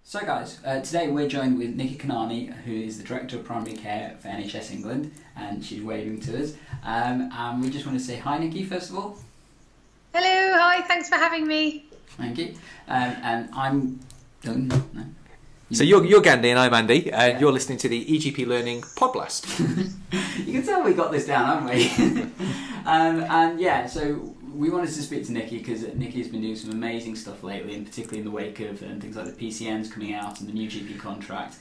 So guys, today we're joined with Nikki Kanani, who is the Director of Primary Care for NHS England, and she's waving to us. And we just want to say hi, Nikki, first of all. Hello, hi, thanks for having me. Thank you. And I'm... No. So you're Gandhi and I'm Andy, and you're listening to the eGPlearning Podblast. You can tell we got this down, haven't we? And yeah, so we wanted to speak to Nikki because Nikki's been doing some amazing stuff lately, and particularly in the wake of things like the PCNs coming out and the new GP contract.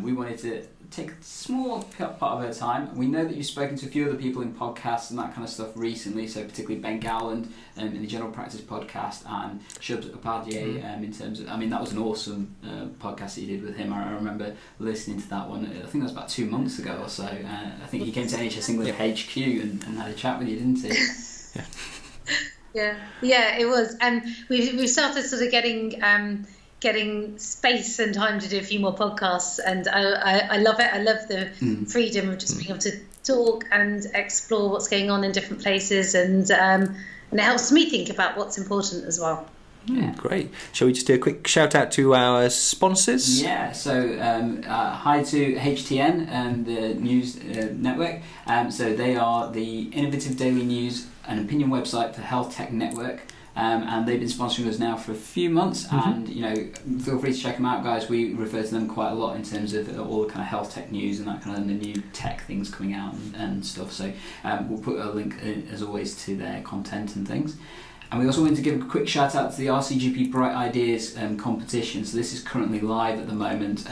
We wanted to take a small part of her time. We know that you've spoken to a few other people in podcasts and that kind of stuff recently, so particularly Ben Gowland in the General Practice podcast, and Shubz Upadhay in terms of, I mean, that was an awesome podcast that you did with him. I remember listening to that one. I think that was about 2 months ago or so. I think he came to NHS England HQ and had a chat with you, didn't he? Yeah, it was, and we started sort of getting space and time to do a few more podcasts, and I love it. I love the freedom of just being able to talk and explore what's going on in different places, and it helps me think about what's important as well. Yeah, great. Shall we just do a quick shout out to our sponsors? Yeah, so hi to HTN and the news network. So they are the innovative daily news and opinion website for Health Tech Network. And they've been sponsoring us now for a few months, and feel free to check them out, guys. We refer to them quite a lot in terms of all the kind of health tech news and that kind of the new tech things coming out and stuff. So we'll put a link as always to their content and things. And we also wanted to give a quick shout out to the RCGP Bright Ideas competition. So this is currently live at the moment.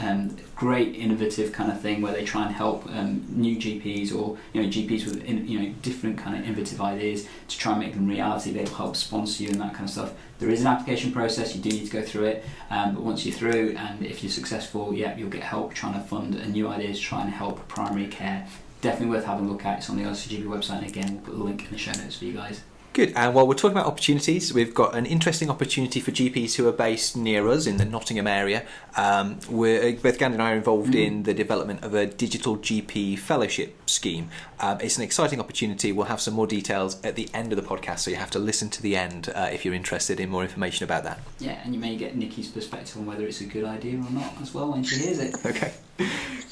Great innovative kind of thing where they try and help new GPs or GPs with different kind of innovative ideas to try and make them reality. They'll help sponsor you and that kind of stuff. There is an application process. You do need to go through it, but once you're through and if you're successful, you'll get help trying to fund a new ideas, try and help primary care. Definitely worth having a look at. It's on the RCGP website, and again we'll put the link in the show notes for you guys. Good. And while we're talking about opportunities, we've got an interesting opportunity for GPs who are based near us in the Nottingham area. Both Gandhi and I are involved in the development of a digital GP fellowship scheme. It's an exciting opportunity. We'll have some more details at the end of the podcast, so you have to listen to the end if you're interested in more information about that. Yeah, and you may get Nikki's perspective on whether it's a good idea or not as well when she hears it. Okay.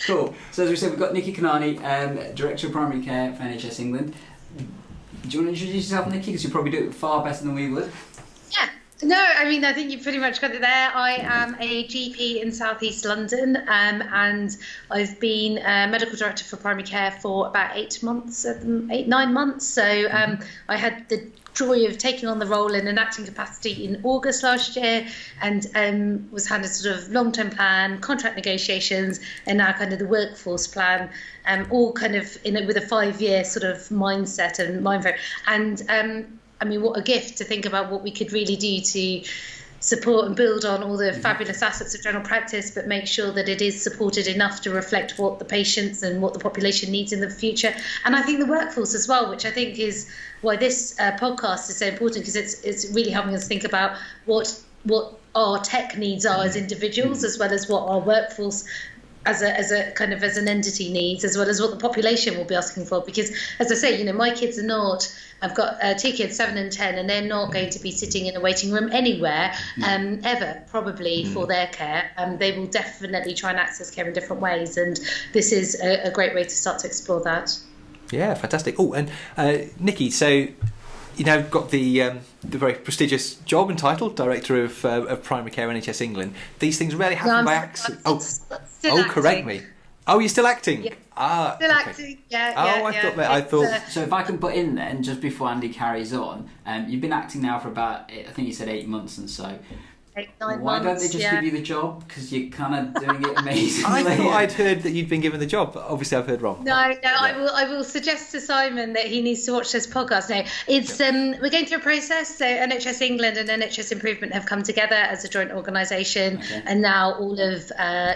Cool. So as we said, we've got Nikki Kanani, Director of Primary Care for NHS England. Do you want to introduce yourself, Nikki? Because you probably do it far better than we would. Yeah. No, I mean, I think you pretty much got it there. I am a GP in South East London, and I've been Medical Director for Primary Care for about 8, 9 months. So I had the joy of taking on the role in an acting capacity in August last year, and was handed sort of long-term plan, contract negotiations, and now kind of the workforce plan, all kind of with a 5-year sort of mindset and mind frame. And I mean, what a gift to think about what we could really do to support and build on all the fabulous assets of general practice, but make sure that it is supported enough to reflect what the patients and what the population needs in the future. And I think the workforce as well, which I think is why this podcast is so important, because it's really helping us think about what our tech needs are as individuals, as well as what our workforce as a kind of as an entity needs, as well as what the population will be asking for. Because as I say, my kids are not, I've got 2 kids, 7 and 10, and they're not going to be sitting in a waiting room anywhere ever, probably for their care. They will definitely try and access care in different ways, and this is a great way to start to explore that. Yeah, fantastic. Oh, and Nikki, so you now got the very prestigious job and title, Director of Primary Care NHS England. These things rarely happen by accident. Still correct me. Oh, you're still acting? Yeah. Still acting, yeah. I thought. So if I can put in then, just before Andy carries on, you've been acting now for about, I think you said 8 months and so. 8, 9 Why months, don't they just give you the job? Because you're kind of doing it amazingly. I thought I'd heard that you'd been given the job, but obviously I've heard wrong. No, I will suggest to Simon that he needs to watch this podcast now. It's we're going through a process. So NHS England and NHS Improvement have come together as a joint organisation, and now all of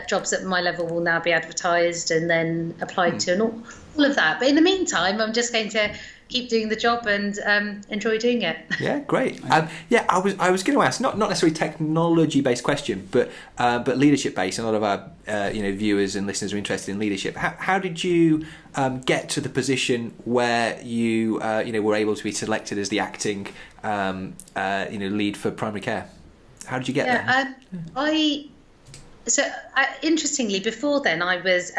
jobs at my level will now be advertised and then applied to, and all of that. But in the meantime, I'm just going to keep doing the job and enjoy doing it. Yeah, great. I was going to ask not necessarily technology based question, but leadership based. A lot of our viewers and listeners are interested in leadership. How did you get to the position where you were able to be selected as the acting lead for primary care? How did you get there? Interestingly, before then, I was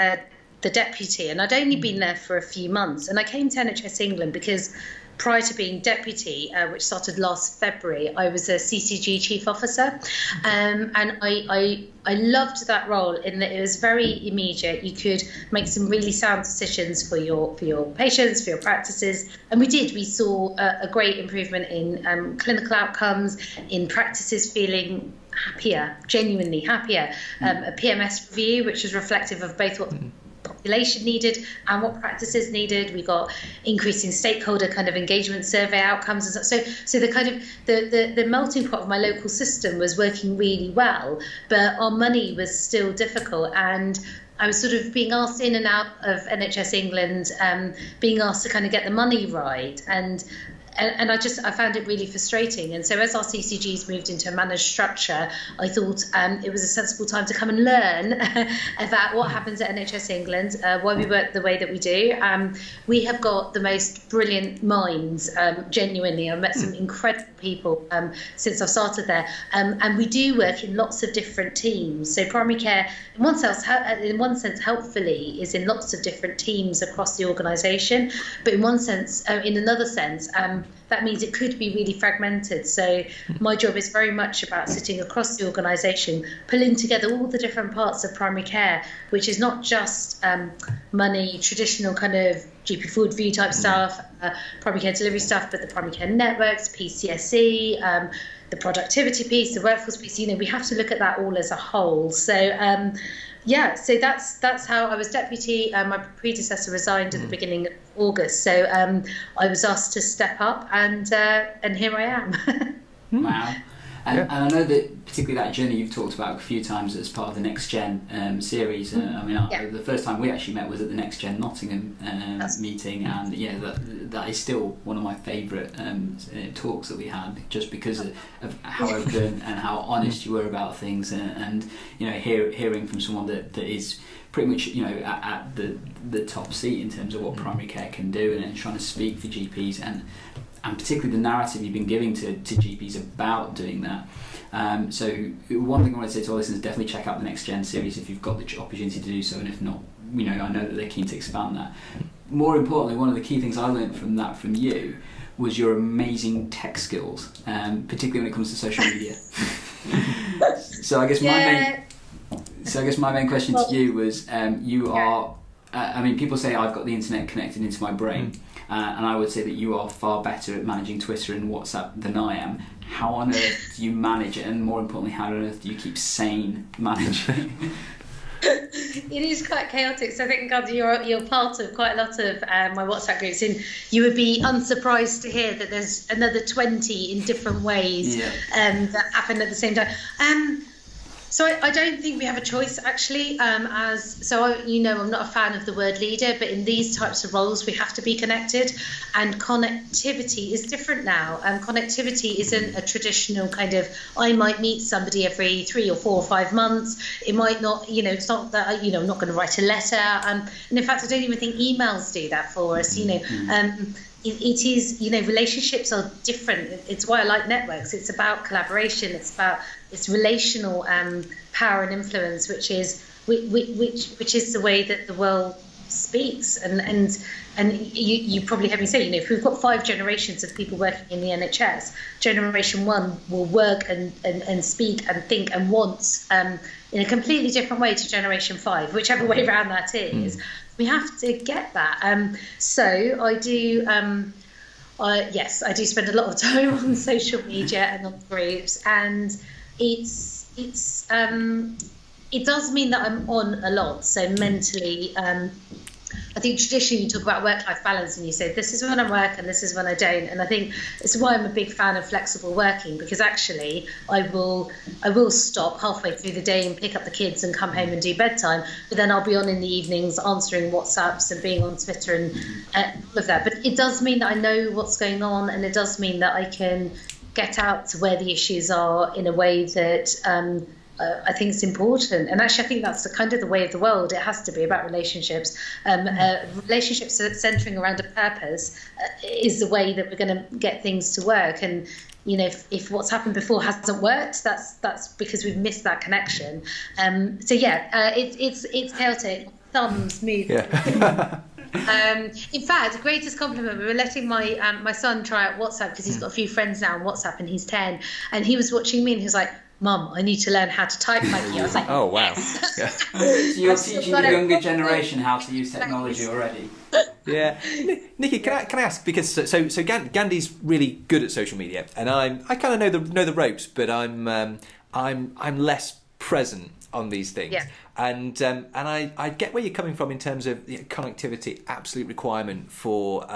the deputy, and I'd only been there for a few months. And I came to NHS England because prior to being deputy, which started last February, I was a CCG chief officer, and I loved that role in that it was very immediate. You could make some really sound decisions for your patients, for your practices, and we did. We saw a great improvement in clinical outcomes, in practices feeling happier, genuinely happier. A PMS review, which was reflective of both what population needed and what practices needed. We got increasing stakeholder kind of engagement survey outcomes and stuff. So the kind of the melting pot of my local system was working really well, but our money was still difficult, and I was sort of being asked in and out of NHS England, being asked to kind of get the money right, and I found it really frustrating. And so as our CCGs moved into a managed structure, I thought it was a sensible time to come and learn about what happens at NHS England, why we work the way that we do. We have got the most brilliant minds, genuinely. I've met some incredible people since I've started there. And we do work in lots of different teams. So primary care, in one sense, helpfully, is in lots of different teams across the organisation. But in another sense, that means it could be really fragmented. So my job is very much about sitting across the organisation, pulling together all the different parts of primary care, which is not just money, traditional kind of GP forward view type stuff, primary care delivery stuff, but the primary care networks, PCSE, the productivity piece, the workforce piece. We have to look at that all as a whole. So so that's how I was deputy. My predecessor resigned at the beginning of August, so I was asked to step up, and here I am. Wow. And I know that particularly that journey you've talked about a few times as part of the Next Gen series. The first time we actually met was at the Next Gen Nottingham meeting, and that is still one of my favourite talks that we had, just because of how open and how honest you were about things, and hearing from someone that is pretty much at the top seat in terms of what primary care can do, and trying to speak for GPs and particularly the narrative you've been giving to GPs about doing that. So one thing I want to say to our listeners, definitely check out the Next Gen series if you've got the opportunity to do so, and if not, I know that they're keen to expand that. More importantly, one of the key things I learned from you was your amazing tech skills, particularly when it comes to social media. So I guess my main question to you was, you are, people say I've got the internet connected into my brain. And I would say that you are far better at managing Twitter and WhatsApp than I am. How on earth do you manage it? And more importantly, how on earth do you keep sane managing? It is quite chaotic. So I think, God, you're part of quite a lot of my WhatsApp groups, and you would be unsurprised to hear that there's another 20 in different ways that happen at the same time. So I don't think we have a choice, actually. I'm not a fan of the word leader, but in these types of roles, we have to be connected. And connectivity is different now. Connectivity isn't a traditional kind of, I might meet somebody every 3 or 4 or 5 months. It might not, it's not that, I'm not going to write a letter. And in fact, I don't even think emails do that for us, It is, relationships are different. It's why I like networks. It's about collaboration. It's relational power and influence, which is the way that the world speaks. And you probably heard me say, if we've got 5 generations of people working in the NHS, generation 1 will work and speak and think and want in a completely different way to generation 5, whichever way around that is. We have to get that. So I do. I do spend a lot of time on social media and on groups, and it does mean that I'm on a lot. So mentally, I think traditionally you talk about work-life balance and you say, this is when I work and this is when I don't. And I think it's why I'm a big fan of flexible working, because actually I will stop halfway through the day and pick up the kids and come home and do bedtime. But then I'll be on in the evenings answering WhatsApps and being on Twitter and all of that. But it does mean that I know what's going on, and it does mean that I can get out to where the issues are in a way that I think it's important. And actually, I think that's the way of the world. It has to be about relationships. Relationships centering around a purpose is the way that we're going to get things to work. And if what's happened before hasn't worked, that's because we've missed that connection. It's chaotic. Thumbs moving. Yeah. In fact, the greatest compliment, we were letting my son try out WhatsApp because he's got a few friends now on WhatsApp, and he's 10, and he was watching me and he was like, "Mum, I need to learn how to type like you." I was like, "Oh wow!" Yes. Yeah. So you're teaching the younger generation how to use technology already. Yeah, Nikki, can I ask, because so Gandhi's really good at social media, and I kind of know the ropes, but I'm less present on these things. Yeah. And I get where you're coming from in terms of connectivity, absolute requirement for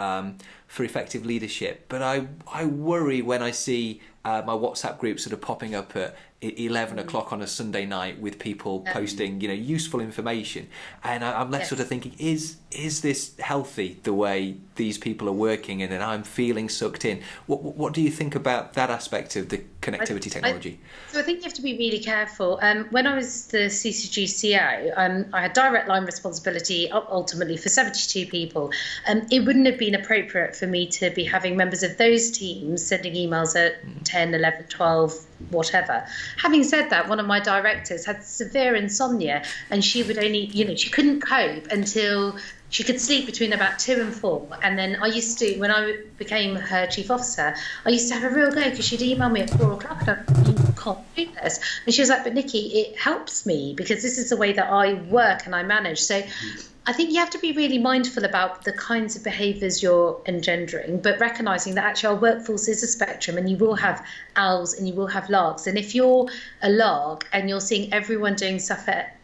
effective leadership. But I worry when I see my WhatsApp group sort of popping up at 11 o'clock on a Sunday night with people posting useful information, and I'm left sort of thinking, is this healthy, the way these people are working, and I'm feeling sucked in? What do you think about that aspect of the connectivity technology? So I think you have to be really careful. When I was the CCG CEO, I had direct line responsibility ultimately for 72 people. It wouldn't have been appropriate for me to be having members of those teams sending emails at 10, 11, 12, whatever. Having said that, one of my directors had severe insomnia, and she would only, she couldn't cope until she could sleep between about 2 and 4. And then I used to, when I became her chief officer, I used to have a real go because she'd email me at 4 o'clock and I'd be, "You can't do this." And she was like, "But Nikki, it helps me because this is the way that I work and I manage." So I think you have to be really mindful about the kinds of behaviours you're engendering, but recognising that actually our workforce is a spectrum, and you will have owls and you will have larks. And if you're a lark and you're seeing everyone doing stuff at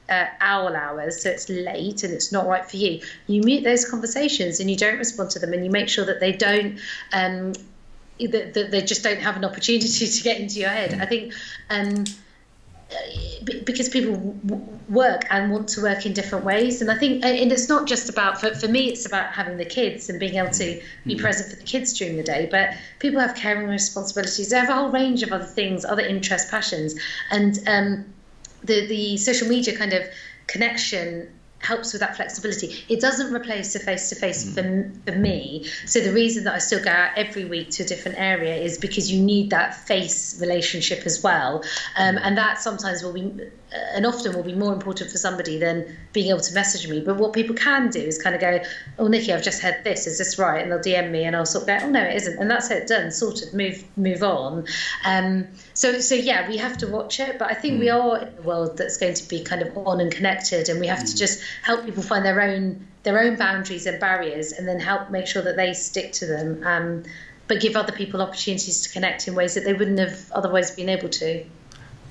owl hours, so it's late and it's not right for you, you mute those conversations and you don't respond to them, and you make sure that they don't that they just don't have an opportunity to get into your head. I think because people work and want to work in different ways, and I think, and it's not just about, for me, it's about having the kids and being able to be present for the kids during the day, but people have caring responsibilities, they have a whole range of other things, other interests, passions, and the social media kind of connection helps with that flexibility. It doesn't replace the face-to-face for me. So the reason that I still go out every week to a different area is because you need that face relationship as well. And that sometimes will be, and often will be more important for somebody than being able to message me. But what people can do is kind of go, "Oh, Nikki, I've just heard this, is this right?" And they'll DM me and I'll sort of go, "Oh, no, it isn't." And that's it, done, sorted, move on. So yeah, we have to watch it. But I think we are in a world that's going to be kind of on and connected, and we have to just help people find their own boundaries and barriers, and then help make sure that they stick to them, but give other people opportunities to connect in ways that they wouldn't have otherwise been able to.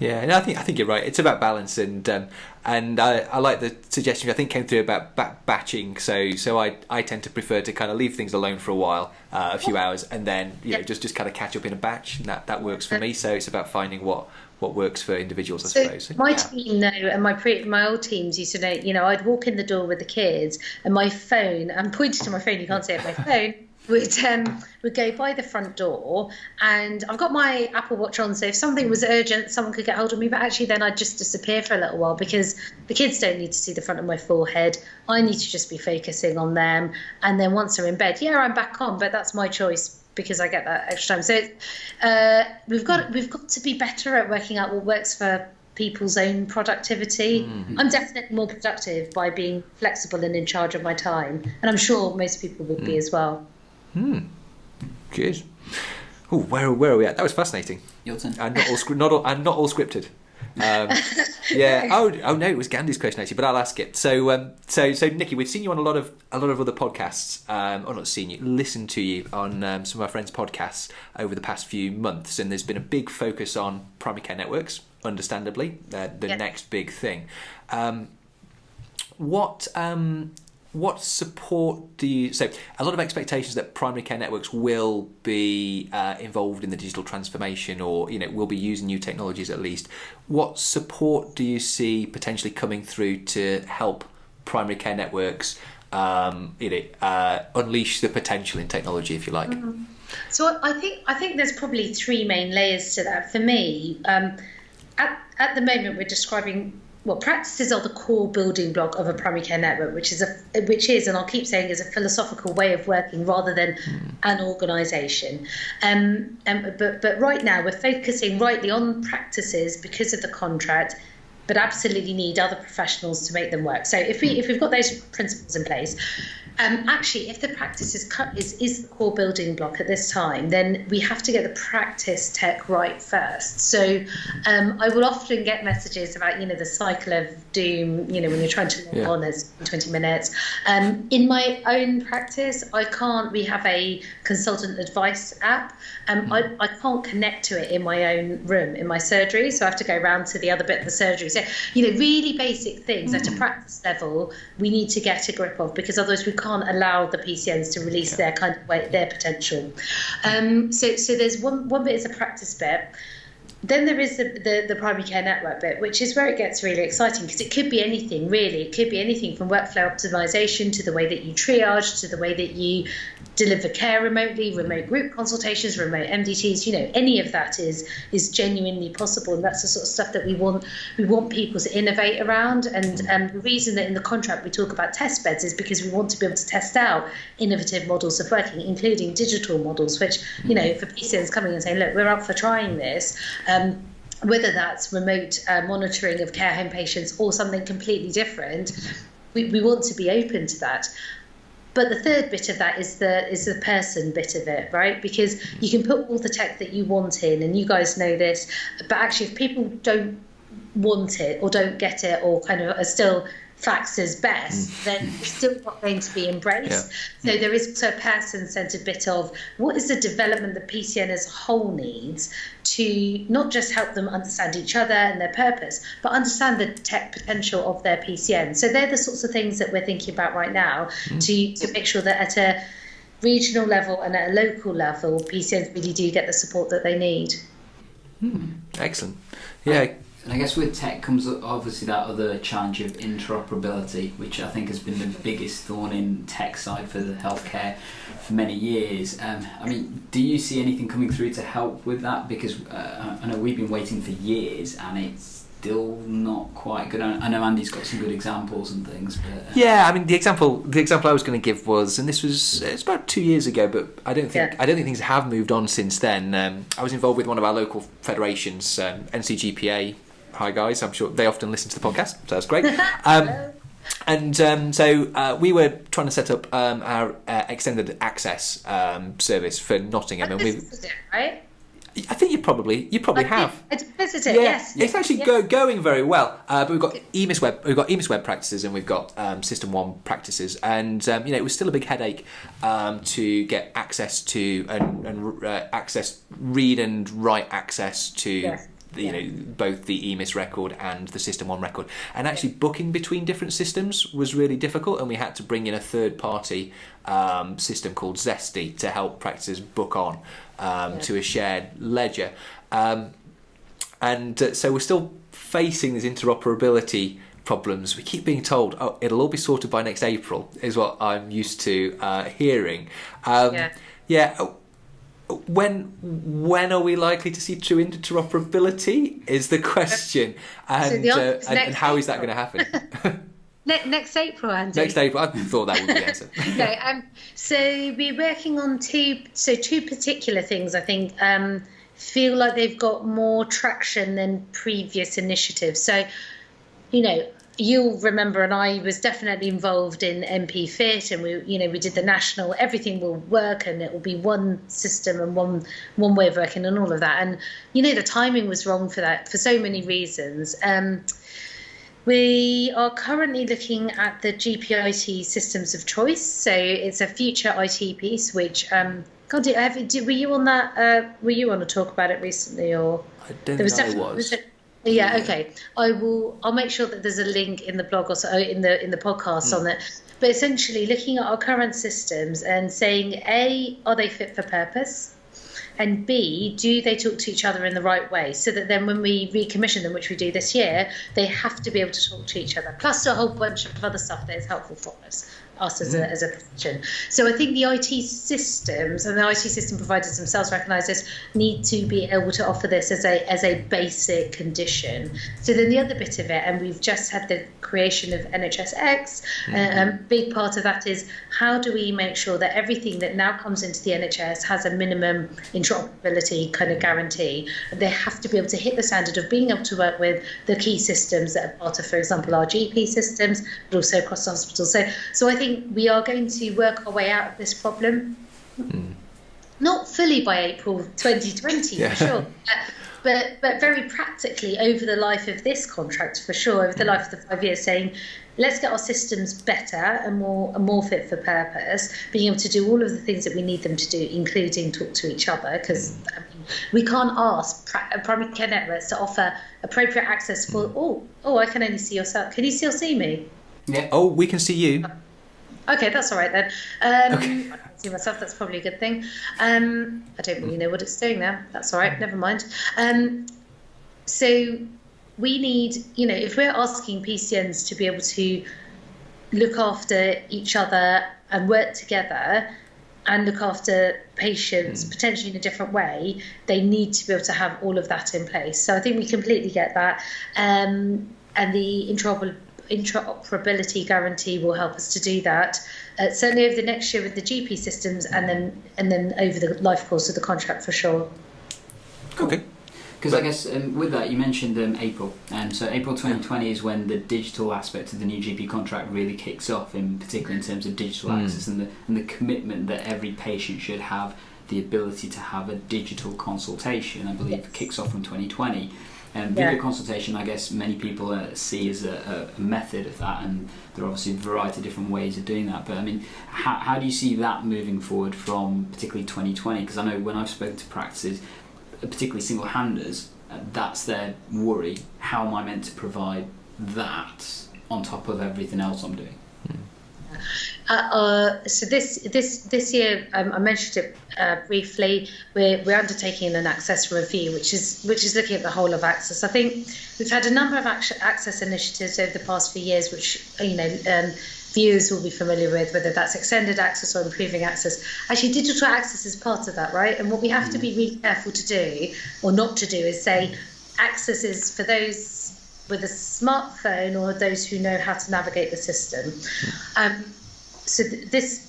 Yeah, and I think you're right. It's about balance, and I like the suggestion I think came through about batching. So I tend to prefer to kind of leave things alone for a while, a few hours, and then just kind of catch up in a batch, and that works for me. So it's about finding what works for individuals, I suppose. So, my team know, and my old teams used to know, I'd walk in the door with the kids and my phone, I'm pointing to my phone, you can't see it, my phone would go by the front door, and I've got my Apple Watch on, so if something was urgent, someone could get hold of me, but actually then I'd just disappear for a little while because the kids don't need to see the front of my forehead. I need to just be focusing on them, and then once they're in bed, I'm back on, but that's my choice because I get that extra time. So we've got to be better at working out what works for people's own productivity. I'm definitely more productive by being flexible and in charge of my time, and I'm sure most people would be as well. Good. Oh, where are we at? That was fascinating. Your turn. And not all scripted. Yeah. Oh no, it was Gandhi's question actually, but I'll ask it. So Nikki, we've seen you on a lot of other podcasts, or not seen you, listened to you on some of our friends' podcasts over the past few months, and there's been a big focus on primary care networks. Understandably, the next big thing. What support do you... So a lot of expectations that primary care networks will be involved in the digital transformation, or will be using new technologies at least. What support do you see potentially coming through to help primary care networks unleash the potential in technology, if you like? So I think there's probably 3 main layers to that. For me, at the moment we're practices are the core building block of a primary care network, which is, and I'll keep saying, is a philosophical way of working rather than an organisation. But right now we're focusing rightly on practices because of the contract, but absolutely need other professionals to make them work. So if we've got those principles in place, actually, if the practice is the core building block at this time, then we have to get the practice tech right first. So I will often get messages about, the cycle of doom, when you're trying to log on as 20 minutes. In my own practice, we have a consultant advice app. I can't connect to it in my own room, in my surgery, so I have to go around to the other bit of the surgery. So, really basic things at a practice level we need to get a grip of, because otherwise we can't allow the PCNs to release their kind of their potential. So there's one bit is a practice bit. Then there is the primary care network bit, which is where it gets really exciting, because it could be anything, really. It could be anything from workflow optimization to the way that you triage, to the way that you deliver care remotely, remote group consultations, remote MDTs. Any of that is genuinely possible, and that's the sort of stuff that we want people to innovate around. And the reason that in the contract we talk about test beds is because we want to be able to test out innovative models of working, including digital models, which, for PCNs coming and saying, look, we're up for trying this. Whether that's remote monitoring of care home patients or something completely different, we want to be open to that. But the third bit of that is the person bit of it, right? Because you can put all the tech that you want in, and you guys know this, but actually if people don't want it or don't get it or kind of are still faxes best, then it's still not going to be embraced. So there is also a person-centered bit of what is the development that PCN as a whole needs to not just help them understand each other and their purpose, but understand the tech potential of their PCN. So they're the sorts of things that we're thinking about right now to make sure that at a regional level and at a local level, PCNs really do get the support that they need. Excellent. Yeah. And I guess with tech comes obviously that other challenge of interoperability, which I think has been the biggest thorn in tech side for the healthcare for many years. Do you see anything coming through to help with that? Because I know we've been waiting for years and it's still not quite good. I know Andy's got some good examples and things. But, the example I was going to give was, and it's about 2 years ago, but I don't think things have moved on since then. I was involved with one of our local federations, NCGPA. Hi guys, I'm sure they often listen to the podcast, so that's great. So we were trying to set up our extended access service for Nottingham, and we've. Right? I think you probably have. I did visit it. Yes. It's actually going very well. But we've got EMIS web practices, and we've got System 1 practices, and it was still a big headache to get access to and read and write access to. Yes. Both the EMIS record and the System 1 record, and actually booking between different systems was really difficult, and we had to bring in a third-party system called Zesty to help practices book on to a shared ledger, so we're still facing these interoperability problems. We keep being told, it'll all be sorted by next April, is what I'm used to hearing. When are we likely to see true interoperability is the question, and how is that going to happen? Next April, Andy. Next April, I thought that would be the answer. No, so we're working on two particular things. I think feel like they've got more traction than previous initiatives. So, you'll remember, and I was definitely involved in MP Fit, and we did the national. Everything will work, and it will be one system and one way of working, and all of that. And the timing was wrong for that for so many reasons. We are currently looking at the GPIT systems of choice. So it's a future IT piece, which were you on that? Were you on to talk about it recently, or I don't think I was. Yeah, okay. I'll make sure that there's a link in the blog or so in the podcast on it. But essentially looking at our current systems and saying, A, are they fit for purpose? And B, do they talk to each other in the right way? So that then when we recommission them, which we do this year, they have to be able to talk to each other. Plus a whole bunch of other stuff that is helpful for us. us as a profession. So I think the IT systems and the IT system providers themselves recognise this, need to be able to offer this as a basic condition. So then the other bit of it, and we've just had the creation of NHSX, a big part of that is how do we make sure that everything that now comes into the NHS has a minimum interoperability kind of guarantee. They have to be able to hit the standard of being able to work with the key systems that are part of, for example, our GP systems, but also across the hospitals. So I think we are going to work our way out of this problem. Not fully by April 2020, for sure, but very practically over the life of this contract, for sure, over the life of the 5 years, saying, let's get our systems better and more fit for purpose, being able to do all of the things that we need them to do, including talk to each other, because we can't ask primary care networks to offer appropriate access for, I can only see yourself. Can you still see me? Yeah. Oh, we can see you. Okay, that's all right then. I can see myself, that's probably a good thing. I don't really know what it's doing now. That's all right, never mind. So we need, if we're asking PCNs to be able to look after each other and work together and look after patients potentially in a different way, they need to be able to have all of that in place. So I think we completely get that. And the interoperability guarantee will help us to do that. Certainly over the next year with the GP systems, and then over the life course of the contract, for sure. Okay. Because I guess with that, you mentioned April, and so April 2020 is when the digital aspect of the new GP contract really kicks off, in particular in terms of digital access and the commitment that every patient should have the ability to have a digital consultation. I believe kicks off from 2020. And video consultation, I guess many people see as a method of that, and there are obviously a variety of different ways of doing that. But I mean, how do you see that moving forward from particularly 2020? Because I know when I've spoken to practices, particularly single-handers, that's their worry. How am I meant to provide that on top of everything else I'm doing? So this year, I mentioned it briefly. We're undertaking an access review, which is looking at the whole of access. I think we've had a number of access initiatives over the past few years, which viewers will be familiar with, whether that's extended access or improving access. Actually, digital access is part of that, right? And what we have to be really careful to do, or not to do, is say access is for those with a smartphone or those who know how to navigate the system. So this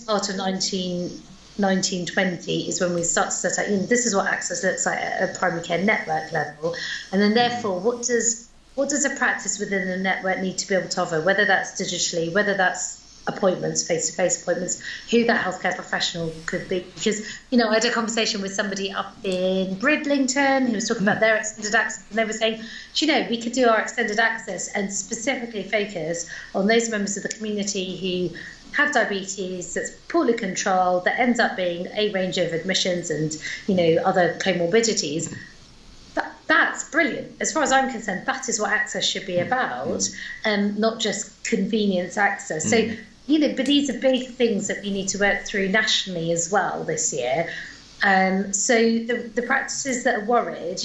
part of 1920 is when we start to set out, this is what access looks like at a primary care network level, and then therefore what does a practice within the network need to be able to offer, whether that's digitally, whether that's appointments, face-to-face appointments, who that healthcare professional could be. Because, I had a conversation with somebody up in Bridlington who was talking about their extended access, and they were saying, we could do our extended access and specifically focus on those members of the community who have diabetes that's poorly controlled, that ends up being a range of admissions and, other comorbidities. That's brilliant. As far as I'm concerned, that is what access should be about, not just convenience access. So, but these are big things that we need to work through nationally as well this year. So the practices that are worried,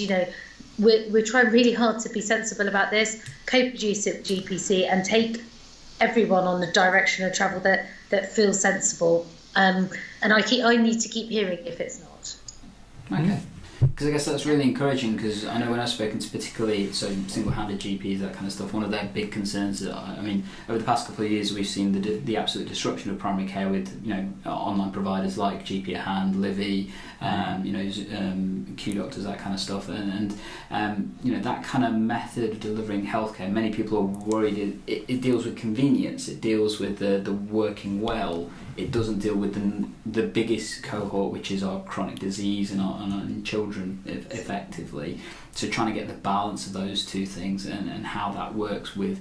we're trying really hard to be sensible about this, co-produce it with GPC and take everyone on the direction of travel that feels sensible. And I need to keep hearing if it's not. Okay. Because I guess that's really encouraging, because I know when I've spoken to particularly single-handed GPs, that kind of stuff, one of their big concerns over the past couple of years we've seen the absolute disruption of primary care with online providers like GP at Hand, Livy, Q doctors, that kind of stuff, and that kind of method of delivering healthcare. Many people are worried it deals with convenience, it deals with the working well. It doesn't deal with the biggest cohort, which is our chronic disease and our children, effectively. So trying to get the balance of those two things and how that works with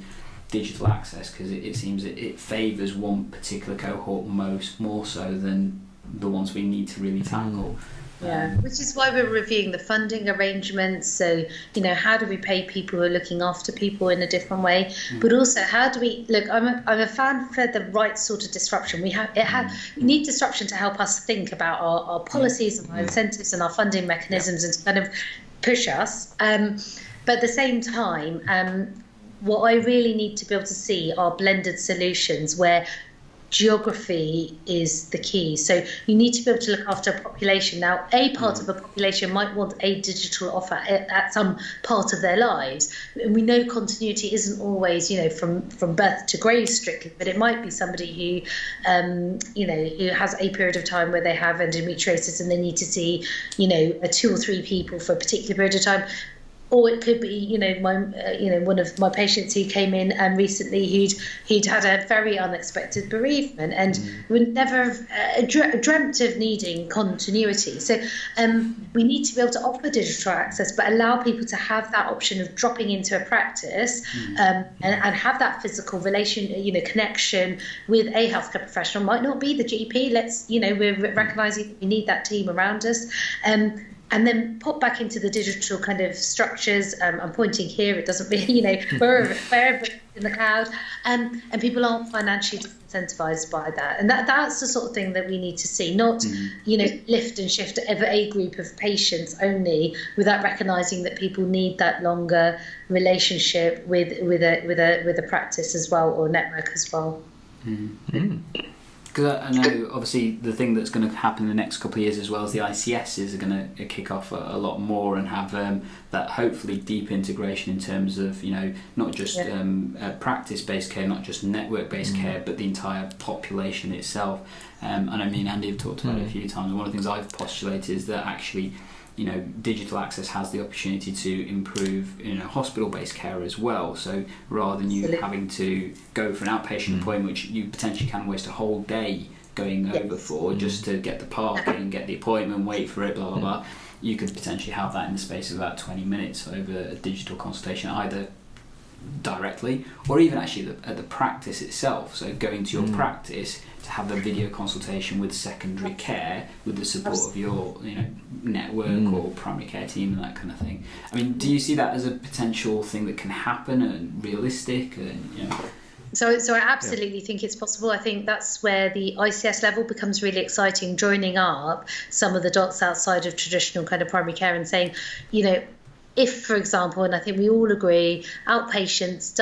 digital access, because it seems it favours one particular cohort more so than the ones we need to really tackle. Yeah, which is why we're reviewing the funding arrangements. So, how do we pay people who are looking after people in a different way? But also, how do we look? I'm a fan for the right sort of disruption. We need disruption to help us think about our policies and our incentives and our funding mechanisms and to kind of push us. But at the same time, what I really need to be able to see are blended solutions where geography is the key. So you need to be able to look after a population. Now, a part of a population might want a digital offer at some part of their lives. And we know continuity isn't always, from birth to grave strictly, but it might be somebody who, who has a period of time where they have endometriosis and they need to see, 2 or 3 people for a particular period of time. Or it could be, one of my patients who came in recently who'd had a very unexpected bereavement and would never have dreamt of needing continuity. So we need to be able to offer digital access, but allow people to have that option of dropping into a practice and have that physical connection with a healthcare professional. Might not be the GP. We're recognising we need that team around us. And then pop back into the digital kind of structures. I'm pointing here, it doesn't really, wherever in the cloud. And people aren't financially incentivized by that. And that's the sort of thing that we need to see, not, lift and shift a group of patients only, without recognizing that people need that longer relationship with a practice as well, or network as well. Because I know, obviously, the thing that's going to happen in the next couple of years as well is the ICSs are going to kick off a lot more and have that hopefully deep integration in terms of, not just practice-based care, not just network-based care, but the entire population itself. And I mean, Andy have talked about it a few times. One of the things I've postulated is that actually, digital access has the opportunity to improve, hospital-based care as well. So rather than you having to go for an outpatient appointment, which you potentially can waste a whole day going over for just to get the parking, get the appointment, wait for it, blah, blah, blah, you could potentially have that in the space of about 20 minutes over a digital consultation, either directly or even actually at the practice itself. So going to your practice to have a video consultation with secondary care with the support of your network or primary care team and that kind of thing. I mean, do you see that as a potential thing that can happen and realistic? So I absolutely think it's possible. I think that's where the ICS level becomes really exciting, joining up some of the dots outside of traditional kind of primary care and saying, if, for example, and I think we all agree, outpatients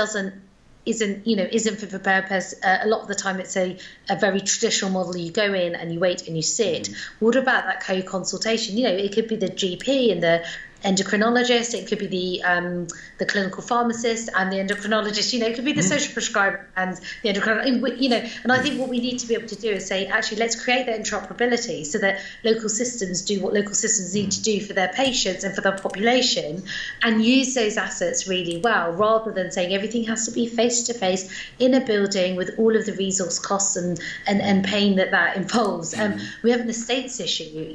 isn't fit for purpose. A lot of the time it's a very traditional model. You go in and you wait and you sit. What about that co-consultation? It could be the GP and the endocrinologist, it could be the clinical pharmacist and the endocrinologist, it could be the social prescriber and the endocrinologist, and I think what we need to be able to do is say, actually, let's create that interoperability so that local systems do what local systems need to do for their patients and for their population, and use those assets really well, rather than saying everything has to be face-to-face in a building with all of the resource costs and pain that involves. We have an estates issue,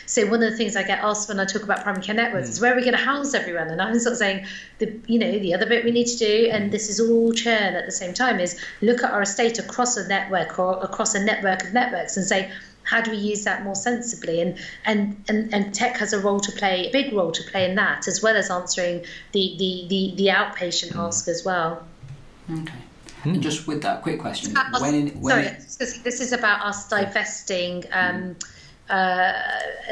so one of the things I get asked when I talk about primary care networks is, where are we going to house everyone? And I'm sort of saying, the other bit we need to do, and this is all churn at the same time, is look at our estate across a network or across a network of networks and say, how do we use that more sensibly? And tech has a big role to play in that, as well as answering the outpatient ask as well. Okay. And just with that quick question, this is about us divesting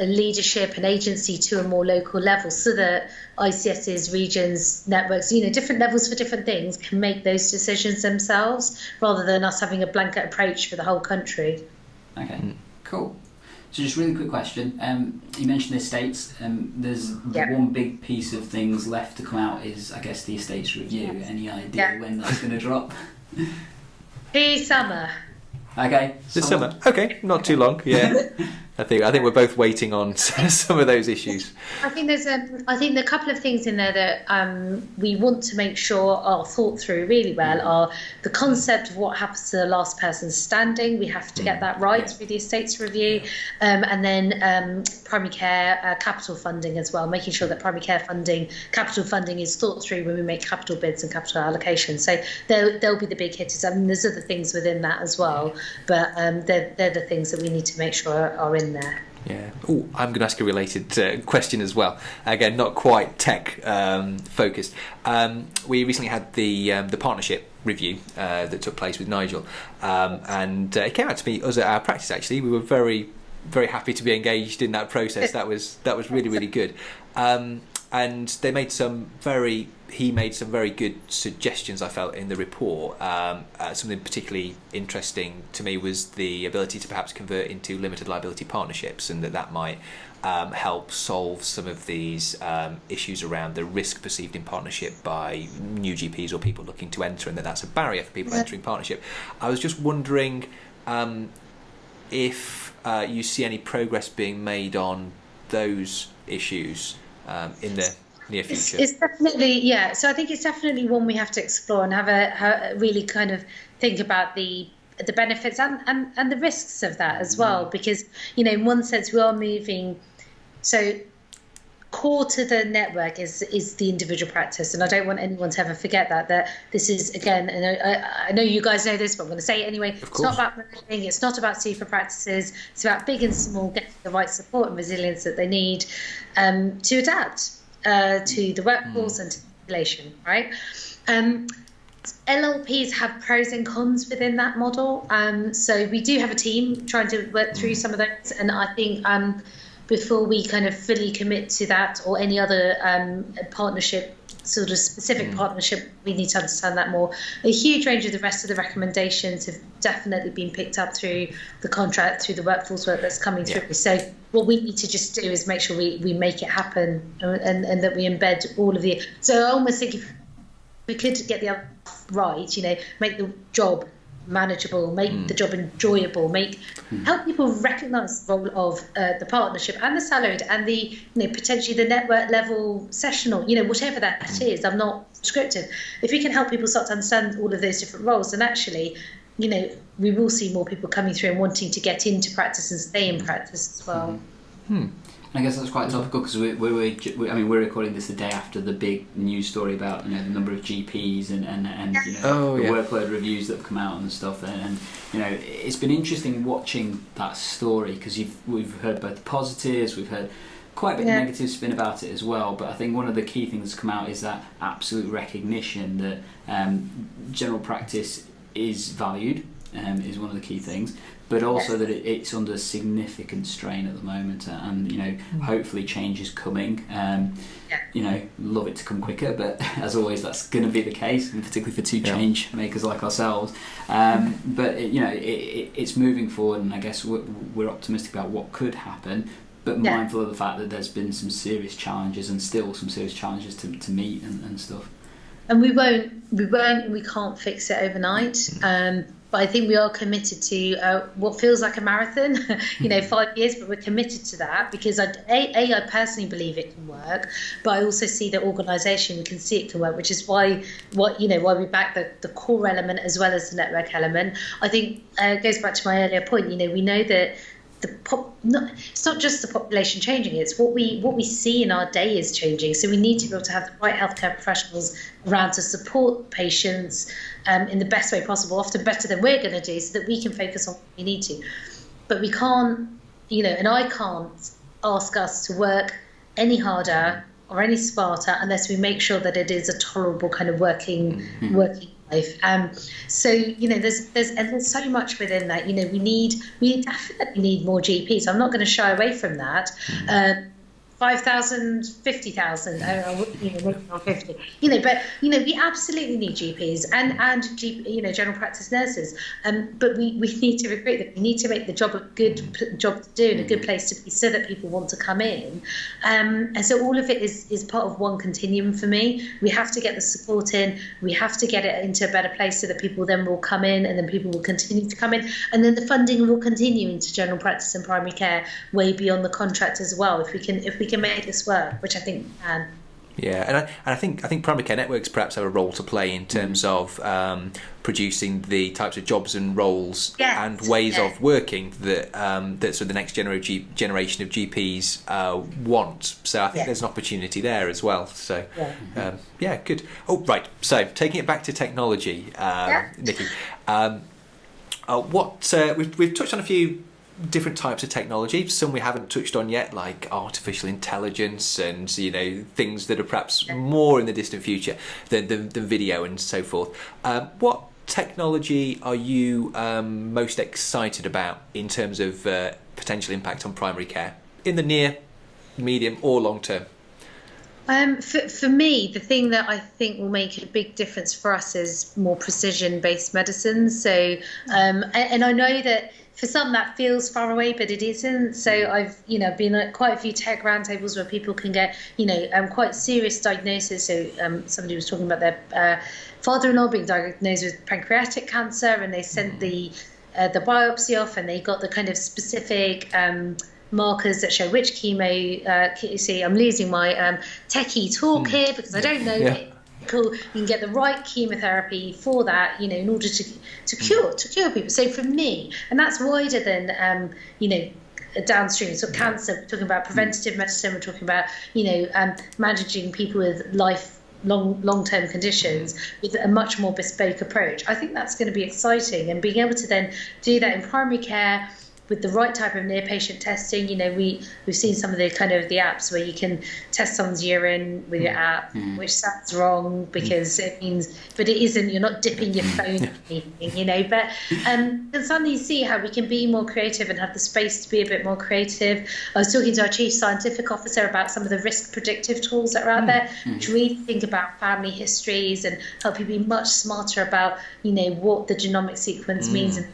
leadership and agency to a more local level, so that ICSs, regions, networks, different levels for different things can make those decisions themselves, rather than us having a blanket approach for the whole country. Okay, cool. So just really quick question. You mentioned the estates. There's one big piece of things left to come out is, I guess, the estates review. Yes. Any idea when that's going to drop? Summer. Okay. This summer. Okay, not too long. Yeah. I think we're both waiting on some of those issues. I think there's a couple of things in there that we want to make sure are thought through really well. Are the concept of what happens to the last person standing. We have to get that right through the estates review, and then primary care capital funding as well. Making sure that primary care capital funding is thought through when we make capital bids and capital allocations. So they'll be the big hitters. I mean, there's other things within that as well, but they're the things that we need to make sure are in there. Yeah. Oh, I'm going to ask a related question as well. Again, not quite tech focused. We recently had the partnership review that took place with Nigel, and it came out to me, us at our practice actually. We were very, very happy to be engaged in that process. That was really, really good. and he made some very good suggestions, I felt, in the report. Something particularly interesting to me was the ability to perhaps convert into limited liability partnerships, and that might help solve some of these issues around the risk perceived in partnership by new GPs or people looking to enter, and that's a barrier for people entering partnership. I was just wondering if you see any progress being made on those issues in the near future. It's definitely, yeah. So I think it's definitely one we have to explore and have a really kind of think about the benefits and the risks of that as well, because, you know, in one sense we are moving. So core to the network is the individual practice, and I don't want anyone to ever forget that this is, again, and I know you guys know this, but I'm going to say it anyway. It's not about merging, it's not about super practices, it's about big and small getting the right support and resilience that they need to adapt to the workforce and to the population, right? LLPs have pros and cons within that model, so we do have a team trying to work through some of those, and I think before we kind of fully commit to that or any other partnership, sort of specific partnership, we need to understand that more. A huge range of the rest of the recommendations have definitely been picked up through the contract, through the workforce work that's coming through. So what we need to just do is make sure we make it happen, and that we embed all of the. So I almost think if we could get the other right, you know, make the job manageable, make the job enjoyable, help people recognise the role of the partnership and the salaried and the, you know, potentially the network level sessional, you know, whatever that is. I'm not prescriptive. If we can help people start to understand all of those different roles, then actually, you know, we will see more people coming through and wanting to get into practice and stay in practice as well. I guess that's quite topical because we're recording this the day after the big news story about, you know, the number of GPs and you know, the workload reviews that have come out and stuff, and you know, it's been interesting watching that story because we've heard both the positives, we've heard quite a bit of negative spin about it as well, but I think one of the key things that's come out is that absolute recognition that general practice is valued, is one of the key things, but also that it's under significant strain at the moment, and you know, hopefully change is coming. You know, love it to come quicker, but as always, that's going to be the case, and particularly for two change makers like ourselves. But you know, it's moving forward, and I guess we're optimistic about what could happen, but mindful of the fact that there's been some serious challenges and still some serious challenges to meet and stuff. And we can't fix it overnight. But I think we are committed to what feels like a marathon, you know, 5 years, but we're committed to that because I personally believe it can work, but I also see the organisation can see it can work, which is why we back the core element as well as the network element. I think it goes back to my earlier point. You know, we know that it's not just the population changing, it's what we see in our day is changing. So we need to be able to have the right healthcare professionals around to support patients in the best way possible, often better than we're going to do, so that we can focus on what we need to. But we can't, you know, and I can't ask us to work any harder or any smarter unless we make sure that it is a tolerable kind of working life. So, you know, there's so much within that. You know, we definitely need more GPs. I'm not going to shy away from that. 5,000, 50,000, not 50. You know, but you know, we absolutely need GPs and you know, general practice nurses. But we need to recruit them. We need to make the job a good job to do and a good place to be, so that people want to come in. And so all of it is part of one continuum for me. We have to get the support in. We have to get it into a better place so that people then will come in, and then people will continue to come in, and then the funding will continue into general practice and primary care way beyond the contract as well. If we can make this work, which I think we can. Yeah, and I think primary care networks perhaps have a role to play in terms of producing the types of jobs and roles and ways of working that sort of the next generation of GPs want. So I think there's an opportunity there as well. So good. Oh, right. So taking it back to technology, Nikki, we've touched on a few different types of technology. Some we haven't touched on yet, like artificial intelligence and, you know, things that are perhaps more in the distant future than video and so forth. What technology are you most excited about in terms of potential impact on primary care in the near, medium or long term? For me, the thing that I think will make a big difference for us is more precision-based medicine. So, and I know that for some that feels far away, but it isn't. So I've, been at quite a few tech roundtables where people can get, quite serious diagnosis. So somebody was talking about their father-in-law being diagnosed with pancreatic cancer, and they sent the biopsy off, and they got the kind of specific markers that show which chemo. You see, I'm losing my techie talk here because I don't know. Yeah. Cool. You can get the right chemotherapy for that, in order to cure people. So for me, and that's wider than downstream. So cancer, we're talking about preventative medicine. We're talking about managing people with long-term conditions with a much more bespoke approach. I think that's going to be exciting, and being able to then do that in primary care with the right type of near-patient testing. We've seen some of the the apps where you can test someone's urine with your app, which sounds wrong because it means, but it isn't. You're not dipping your phone in anything, But and suddenly see how we can be more creative and have the space to be a bit more creative. I was talking to our chief scientific officer about some of the risk predictive tools that are out there, which really think about family histories and help you be much smarter about what the genomic sequence means and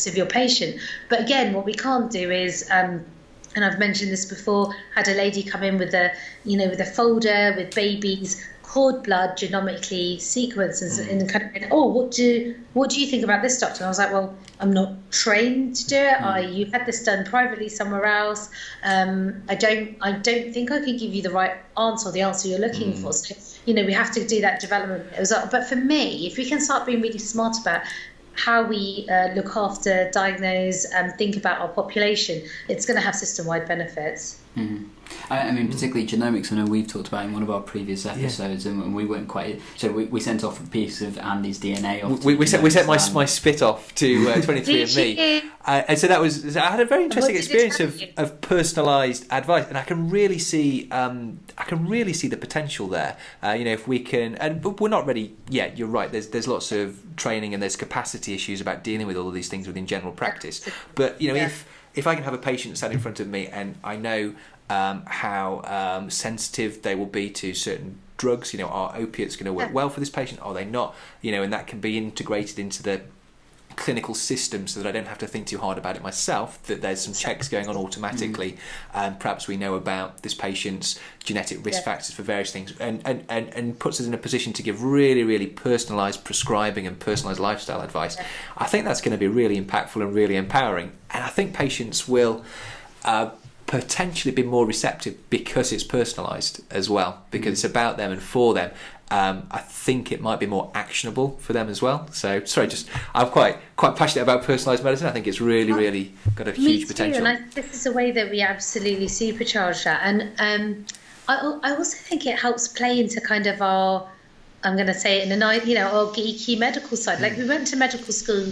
of your patient. But again, what we can't do is and I've mentioned this before, had a lady come in with a folder with babies cord blood genomically sequenced and what do you think about this, doctor? And I was like, well, I'm not trained to do it. You had this done privately somewhere else. I don't think I can give you the right answer or the answer you're looking for. So we have to do that development as well. But for me, if we can start being really smart about how we look after, diagnose, and think about our population, it's going to have system-wide benefits. I mean, particularly genomics. I know we've talked about in one of our previous episodes, and we weren't quite. So we sent off a piece of Andy's DNA off. We sent my spit off to 23andMe, and so I had a very interesting experience of personalised advice, and I can really see the potential there. If we can, but we're not ready yet. You're right. There's lots of training and there's capacity issues about dealing with all of these things within general practice. But if I can have a patient sat in front of me and I know how sensitive they will be to certain drugs, are opiates going to work well for this patient? Are they not? And that can be integrated into the clinical system so that I don't have to think too hard about it myself, that there's some checks going on automatically, and perhaps we know about this patient's genetic risk factors for various things, and puts us in a position to give really, really personalised prescribing and personalised lifestyle advice. I think that's going to be really impactful and really empowering, and I think patients will potentially be more receptive because it's personalised as well, because it's about them and for them. I think it might be more actionable for them as well. So, I'm quite passionate about personalised medicine. I think it's really got a huge potential. And this is a way that we absolutely supercharge that. And I also think it helps play into kind of our, I'm going to say it in our geeky medical side. Like, we went to medical school,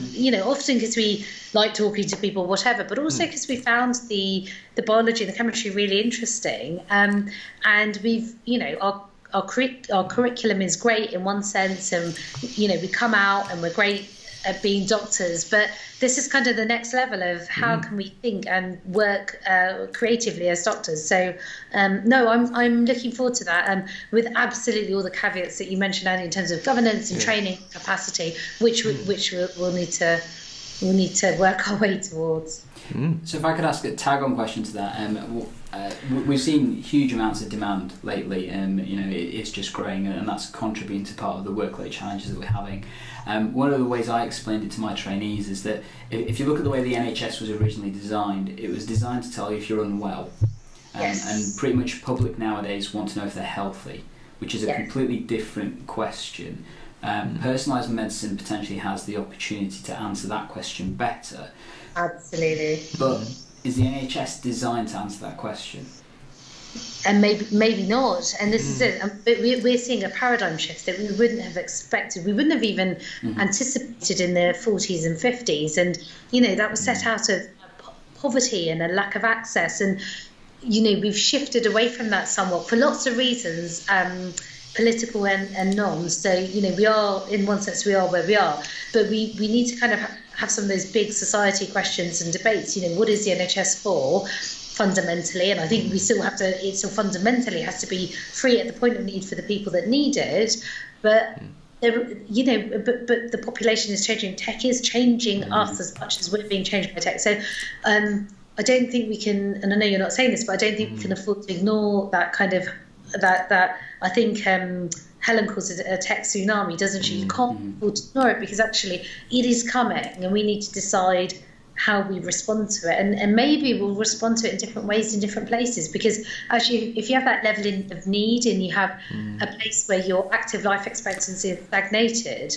often because we like talking to people, whatever, but also because we found the biology and the chemistry really interesting. And we've, our curriculum is great in one sense, and we come out and we're great at being doctors, but this is kind of the next level of how can we think and work creatively as doctors. So I'm looking forward to that, with absolutely all the caveats that you mentioned, Andy, in terms of governance and training capacity, which we'll need to work our way towards. So if I could ask a tag-on question to that, we've seen huge amounts of demand lately, and it's just growing, and that's contributing to part of the workload challenges that we're having. One of the ways I explained it to my trainees is that if you look at the way the NHS was originally designed, it was designed to tell you if you're unwell, and pretty much public nowadays want to know if they're healthy, which is a completely different question. Personalised medicine potentially has the opportunity to answer that question better. Absolutely. But is the NHS designed to answer that question? And maybe not. And this is it. But we're seeing a paradigm shift that we wouldn't have expected. We wouldn't have even anticipated in the 40s and 50s. And, that was set out of poverty and a lack of access. And, we've shifted away from that somewhat for lots of reasons, political and non. So, we are, in one sense, we are where we are. But we need to kind of have some of those big society questions and debates. What is the NHS for? fundamentally, and I think we still have to, it still fundamentally has to be free at the point of need for the people that need it, but but the population is changing. Tech is changing us as much as we're being changed by tech. So I don't think we can, and I know you're not saying this, but I don't think we can afford to ignore that kind of, that I think Helen calls it a tech tsunami, doesn't she? You can't afford to ignore it, because actually it is coming, and we need to decide how we respond to it, and maybe we'll respond to it in different ways in different places, because actually if you have that level of need and you have a place where your active life expectancy is stagnated,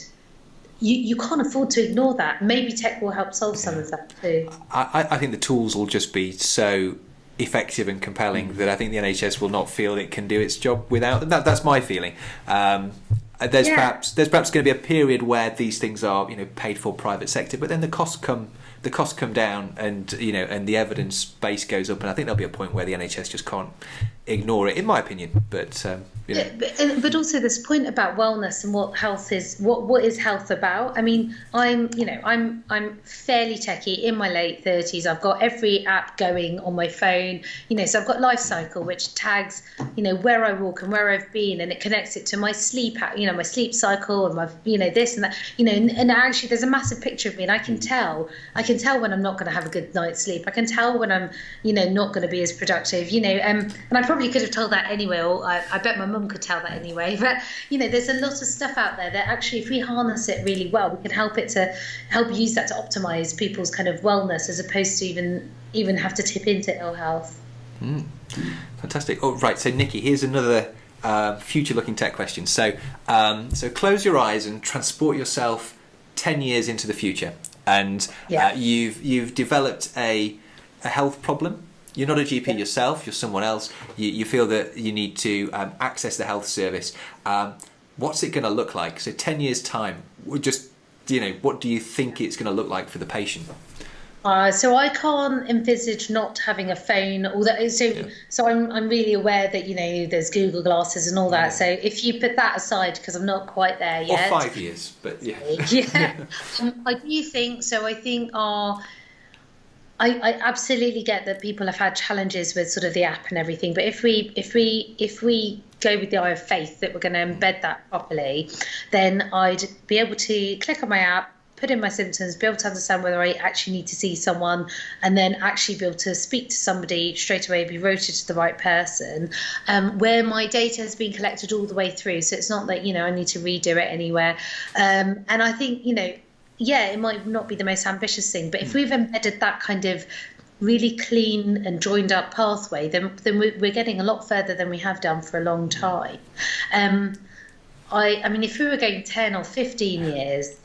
you can't afford to ignore that. Maybe tech will help solve some of that too. I think the tools will just be so effective and compelling that I think the NHS will not feel it can do its job without them. That's my feeling. There's perhaps going to be a period where these things are paid for private sector, but then the costs come down, and and the evidence base goes up, and I think there'll be a point where the NHS just can't ignore it, in my opinion. But but also this point about wellness and what health is, what is health about. I mean, I'm fairly techie, in my late 30s. I've got every app going on my phone, so I've got Life Cycle, which tags where I walk and where I've been, and it connects it to my sleep app, my sleep cycle, and my this and that, and actually there's a massive picture of me, and I can tell when I'm not going to have a good night's sleep. I can tell when I'm not going to be as productive, and I probably could have told that anyway, or I bet my mum could tell that anyway. But there's a lot of stuff out there that actually, if we harness it really well, we can help use that to optimize people's kind of wellness, as opposed to even have to tip into ill health. Fantastic. Oh, right. So Nikki, here's another future-looking tech question. So close your eyes and transport yourself 10 years into the future, and you've developed a health problem. You're not a GP yourself, you're someone else. You feel that you need to access the health service. What's it going to look like? So 10 years' time, what do you think it's going to look like for the patient? So I can't envisage not having a phone. So I'm really aware that there's Google Glasses and all that. So if you put that aside, because I'm not quite there yet. Or 5 years, but yeah. I do think so. I think I absolutely get that people have had challenges with sort of the app and everything, but if we go with the eye of faith that we're going to embed that properly, then I'd be able to click on my app, put in my symptoms, be able to understand whether I actually need to see someone, and then actually be able to speak to somebody straight away, be routed to the right person, where my data has been collected all the way through. So it's not that, I need to redo it anywhere. And I think, it might not be the most ambitious thing, but if we've embedded that kind of really clean and joined up pathway, then we're getting a lot further than we have done for a long time. I mean, if we were going 10 or 15 years,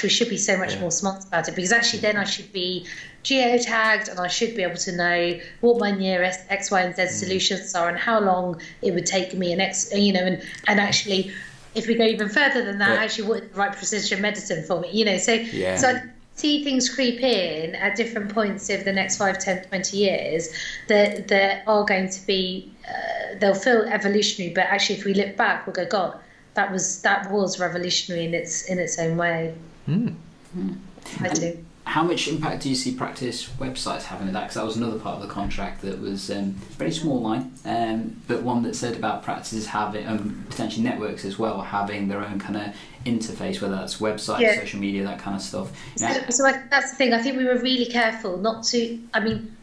we should be so much more smart about it, because actually then I should be geotagged, and I should be able to know what my nearest X, Y, and Z solutions are, and how long it would take me, and actually, if we go even further than that, actually what is the right precision medicine for me, so I see things creep in at different points over the next 5, 10, 20 years that are going to be, they'll feel evolutionary, but actually if we look back, we'll go, God, that was revolutionary in its own way. I do. How much impact do you see practice websites having with that? Because that was another part of the contract that was very small line, but one that said about practices having, potentially networks as well, having their own kind of interface, whether that's websites, social media, that kind of stuff. So that's the thing. I think we were really careful not to.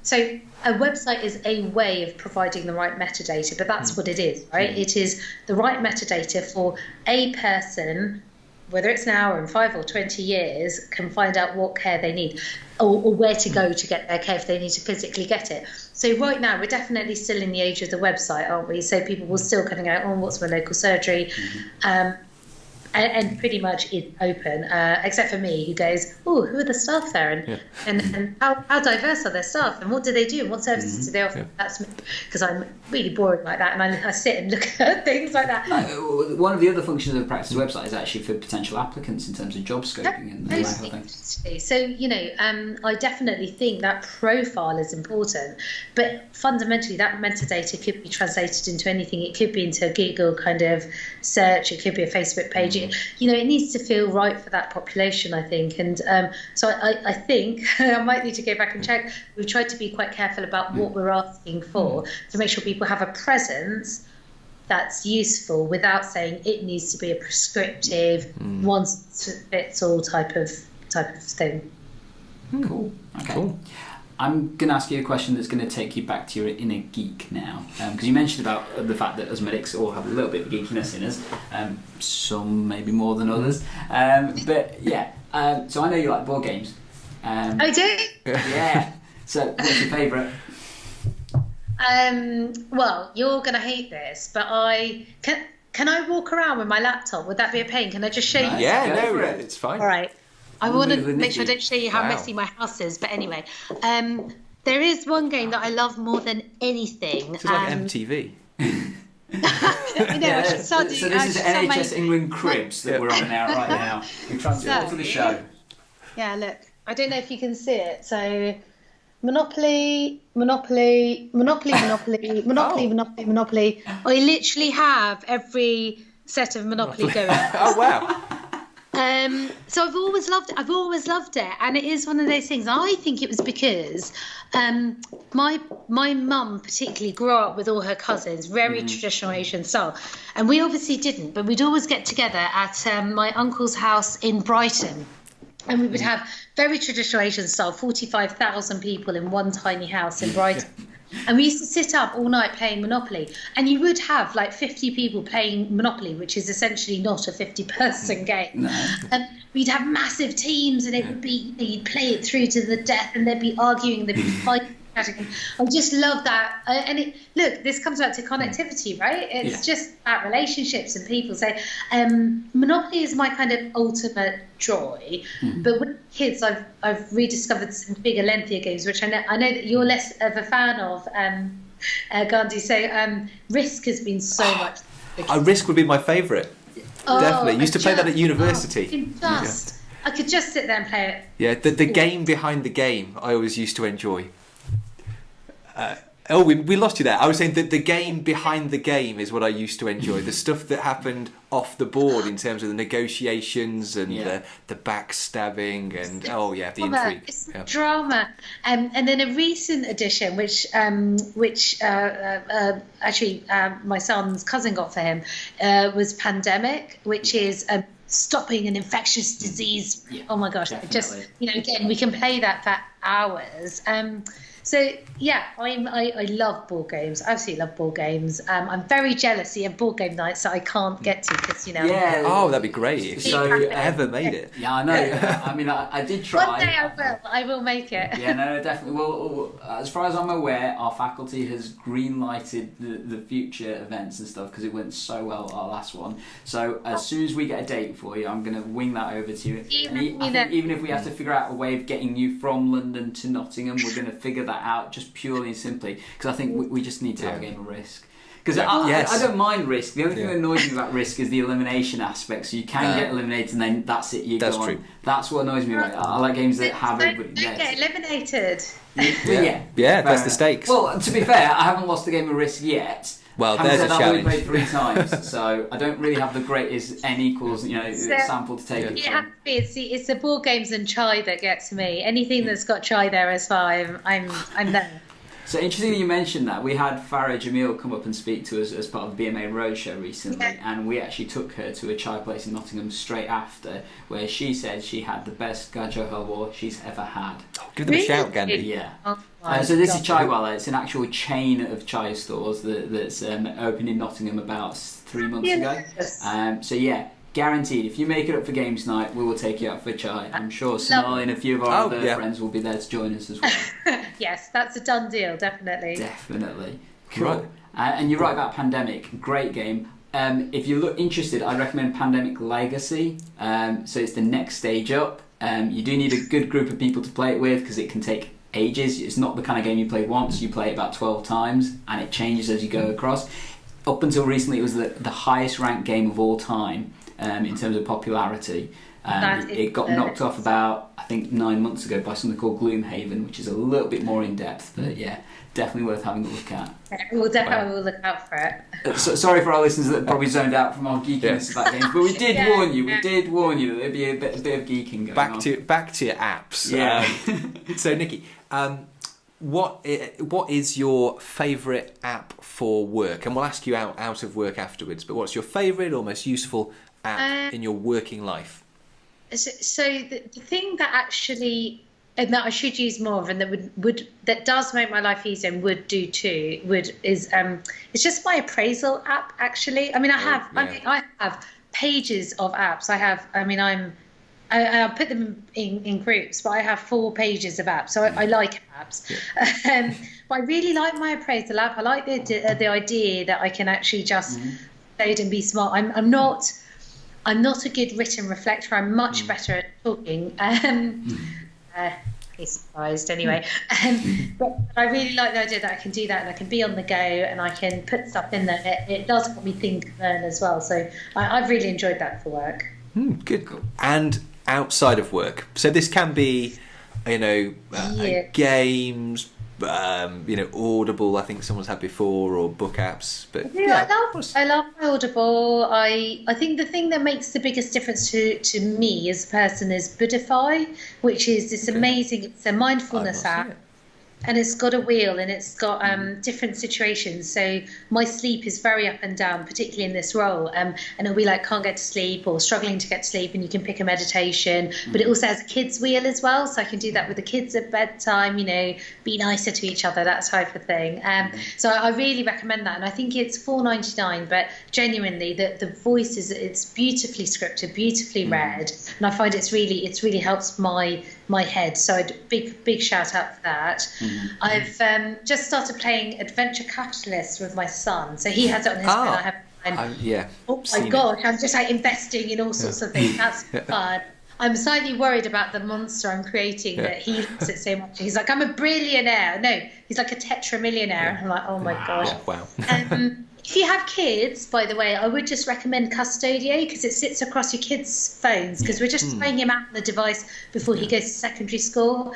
So a website is a way of providing the right metadata, but that's what it is, right? It is the right metadata for a person, whether it's now or in 5 or 20 years, can find out what care they need, or where to go to get their care if they need to physically get it. So right now, we're definitely still in the age of the website, aren't we? So people will still kind of go, what's my local surgery? And pretty much it's open, except for me, who goes, who are the staff there, and how diverse are their staff, and what do they do, and what services do they offer? That's me, because I'm really boring like that, and I sit and look at things like that. One of the other functions of a practice website is actually for potential applicants in terms of job scoping and that kind of thing. So I definitely think that profile is important, but fundamentally that metadata could be translated into anything. It could be into a Google kind of search, it could be a Facebook page, it needs to feel right for that population, I think. And so I think I might need to go back and check. We've tried to be quite careful about what we're asking for to make sure people have a presence that's useful without saying it needs to be a prescriptive, one-size-fits-all type of thing. Cool. Okay. Cool. I'm going to ask you a question that's going to take you back to your inner geek now, because you mentioned about the fact that us medics all have a little bit of geekiness in us, some maybe more than others, but yeah, so I know you like board games. I do? Yeah. So what's your favourite? Well, you're going to hate this, but can I walk around with my laptop? Would that be a pain? Can I just show you? Yeah, no, it's fine. All right. I want to make sure I don't show you how messy my house is, but anyway, there is one game that I love more than anything. It's like MTV. I know. So this is NHS England Cribs that we're on now, right now. We're trying to get all to the show. Yeah, look. I don't know if you can see it. So, Monopoly. I literally have every set of Monopoly going. Oh wow. So I've always loved it, and it is one of those things. I think it was because my mum particularly grew up with all her cousins, very traditional Asian style, and we obviously didn't, but we'd always get together at my uncle's house in Brighton, and we would have very traditional Asian style, 45,000 people in one tiny house in Brighton. And we used to sit up all night playing Monopoly. And you would have like 50 people playing Monopoly, which is essentially not a 50-person game. No. And we'd have massive teams, and it would be, you'd play it through to the death, and they'd be arguing, they'd be fighting. I just love that. And look, this comes back to connectivity, right? It's just about relationships and people. So Monopoly is my kind of ultimate joy. But with kids, I've rediscovered some bigger, lengthier games, which I know that you're less of a fan of, Gandhi. So Risk has been so much. Risk would be my favourite. Definitely. Used to play that at university. I could just sit there and play it. Yeah, the game behind the game I always used to enjoy. We lost you there. I was saying that the game behind the game is what I used to enjoy. The stuff that happened off the board in terms of the negotiations and the backstabbing and the intrigue. It's drama. And then a recent addition, which actually my son's cousin got for him, was Pandemic, which is stopping an infectious disease. Oh my gosh! Definitely. Again, we can play that for hours. So yeah, I love board games. I absolutely love board games. I'm very jealous you have board game nights that I can't get to because Yeah. Oh, that'd be great if you ever made it. Yeah, I know. I mean, I did try. One day I will make it. Yeah, no, definitely. Well, as far as I'm aware, our faculty has green-lighted the future events and stuff because it went so well our last one. So as soon as we get a date for you, I'm going to wing that over to you. Even if we have to figure out a way of getting you from London to Nottingham, we're going to figure that out just purely and simply because I think we just need to have a game of Risk. Because I don't mind Risk. The only thing that annoys me about Risk is the elimination aspect. So you can get eliminated and then that's it. You go on. True. That's what annoys me about it. I like games that have everybody. Don't get eliminated. Yeah, that's the stakes. Well, to be fair, I haven't lost a game of Risk yet. Well, there's a challenge. I've only played 3 times, so I don't really have the greatest N equals sample to take it from. It's the board games and chai that gets me. Anything that's got chai there as well, I'm there. So interesting that you mentioned that. We had Farah Jamil come up and speak to us as part of the BMA Roadshow recently, and we actually took her to a chai place in Nottingham straight after, where she said she had the best gajo halwa she's ever had. Oh, give them a shout, Gandhi. Yeah. So this is Chai Wala. It's an actual chain of chai stores that's opened in Nottingham about 3 months ago. So yeah, guaranteed. If you make it up for games night, we will take you out for chai. I'm sure Sonali and a few of our other friends will be there to join us as well. Yes, that's a done deal. Definitely. Cool. Right. And you're right about Pandemic. Great game. If you look interested, I recommend Pandemic Legacy. So it's the next stage up. You do need a good group of people to play it with because it can take ages. It's not the kind of game you play once. You play it about 12 times and it changes as you go across. Up until recently, it was the highest ranked game of all time in terms of popularity. It got knocked off about, I think, 9 months ago by something called Gloomhaven, which is a little bit more in depth, but yeah, definitely worth having a look at. I will look out for it. Sorry for our listeners that probably zoned out from our geekiness about games, but we did warn you. We did warn you that there'd be a bit of geeking going on. Back to your apps. Yeah. So Nikki, what is your favourite app for work? And we'll ask you out of work afterwards. But what's your favourite or most useful app in your working life? So the thing that actually, and that I should use more of, and that does make my life easier and would do too, is it's just my appraisal app. Actually, I mean, I have pages of apps. I put them in groups, but I have 4 pages of apps. So I like apps. Yeah. But I really like my appraisal app. I like the idea that I can actually just load and be smart. I'm not a good written reflector. I'm much better at talking. He's surprised anyway. But I really like the idea that I can do that and I can be on the go and I can put stuff in there. It does help me think and learn as well. So I've really enjoyed that for work. Good. And outside of work, so this can be, games, Audible. I think someone's had before, or book apps. But I love my Audible. I think the thing that makes the biggest difference to me as a person is Upadhay, which is this amazing. It's a mindfulness app. And it's got a wheel and it's got different situations. So my sleep is very up and down, particularly in this role. And it'll be like can't get to sleep or struggling to get to sleep, and you can pick a meditation. But it also has a kids wheel as well, so I can do that with the kids at bedtime. Be nicer to each other, that type of thing. So I really recommend that, and I think it's $4.99. But genuinely, the voice it's beautifully scripted, beautifully read, and I find it's really helps my head. So big shout out for that. I've just started playing Adventure Capitalist with my son. So he has it on his phone. I have mine. Oh my gosh, I'm just investing in all sorts of things. That's fun. I'm slightly worried about the monster I'm creating that he loves it so much. He's like, I'm a billionaire. No, he's like a tetramillionaire. And I'm like, oh my gosh. Wow. If you have kids, by the way, I would just recommend Custodio because it sits across your kids' phones, because we're just trying him out on the device before he goes to secondary school.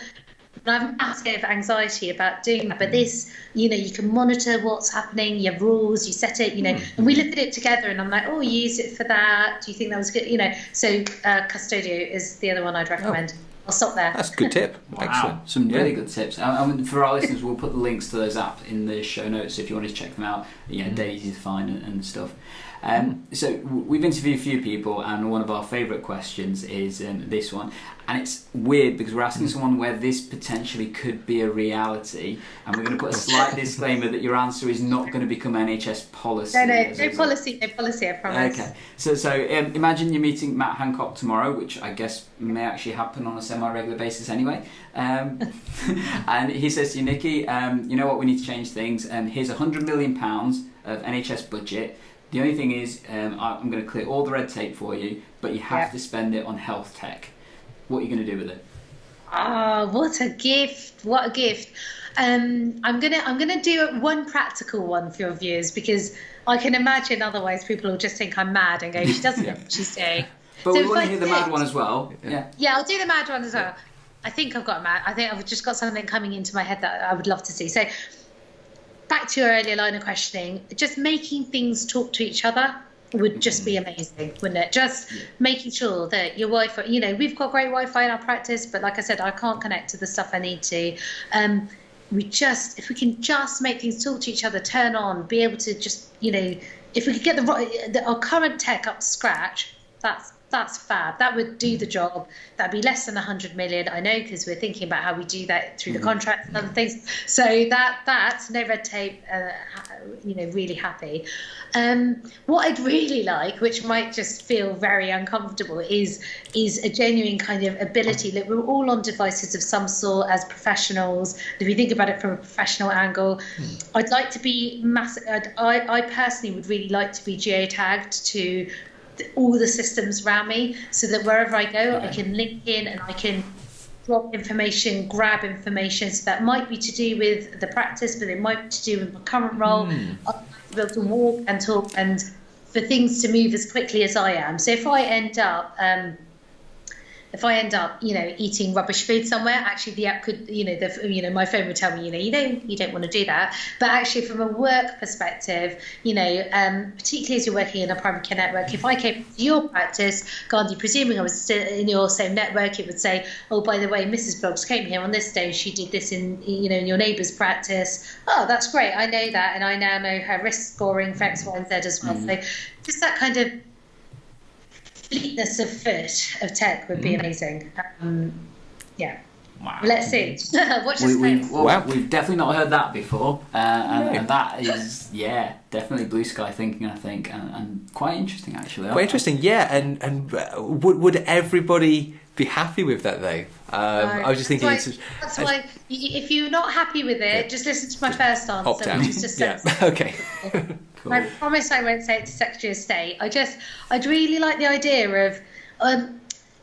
And I have massive anxiety about doing that. But this, you can monitor what's happening, you have rules, you set it, and we looked at it together and I'm like, oh, you use it for that. Do you think that was good? So Custodio is the other one I'd recommend. I'll stop there. That's a good tip. Wow. Excellent. Some really good tips. For our listeners, we'll put the links to those apps in the show notes if you want to check them out. They're easy to find and stuff. So we've interviewed a few people, and one of our favourite questions is this one. And it's weird because we're asking someone where this potentially could be a reality, and we're going to put a slight disclaimer that your answer is not going to become NHS policy. No policy, I promise. Okay. So imagine you're meeting Matt Hancock tomorrow, which I guess may actually happen on a semi-regular basis anyway. And he says to you, Nikki, you know what, we need to change things. Here's £100 million of NHS budget. The only thing is, I'm going to clear all the red tape for you, but you have to spend it on health tech. What are you going to do with it? Oh, what a gift! What a gift! I'm gonna do one practical one for your viewers, because I can imagine otherwise people will just think I'm mad and go, she doesn't know what she's doing. But we want to hear the mad one as well. Yeah, I'll do the mad one as well. I think I've got mad. I think I've just got something coming into my head that I would love to see. So back to your earlier line of questioning, just making things talk to each other would just be amazing, wouldn't it? Just making sure that your Wi-Fi, we've got great Wi-Fi in our practice, but like I said, I can't connect to the stuff I need to. If we can just make things talk to each other, turn on, be able to just, if we could get our current tech up to scratch, that's fab. That would do the job. That'd be less than 100 million. I know, because we're thinking about how we do that through the contracts and other things. So that's no red tape. Really happy. What I'd really like, which might just feel very uncomfortable, is a genuine kind of ability that we're all on devices of some sort as professionals. If you think about it from a professional angle, I'd like to be I personally would really like to be geotagged to all the systems around me, so that wherever I go, I can link in and I can drop information, grab information. So that might be to do with the practice, but it might be to do with my current role. I'd like to be able to walk and talk and for things to move as quickly as I am. So if I end up if I end up, eating rubbish food somewhere, actually the app could, my phone would tell me, you don't want to do that. But actually, from a work perspective, particularly as you're working in a primary care network, if I came to your practice, Gandhi, presuming I was still in your same network, it would say, oh, by the way, Mrs. Brooks came here on this day, she did this in your neighbour's practice. Oh, that's great, I know that, and I now know her risk scoring for X, Y, and Z as well. So just that kind of fleetness of foot of tech would be amazing. Wow. Let's see. Watch this space. We've definitely not heard that before, and that is definitely blue sky thinking, I think, and quite interesting actually. Quite interesting, yeah. And would everybody be happy with that though? I was just thinking. That's why if you're not happy with it, just listen to my first answer, which is just okay. Cool. I promise I won't say it to Secretary of State. I'd really like the idea of.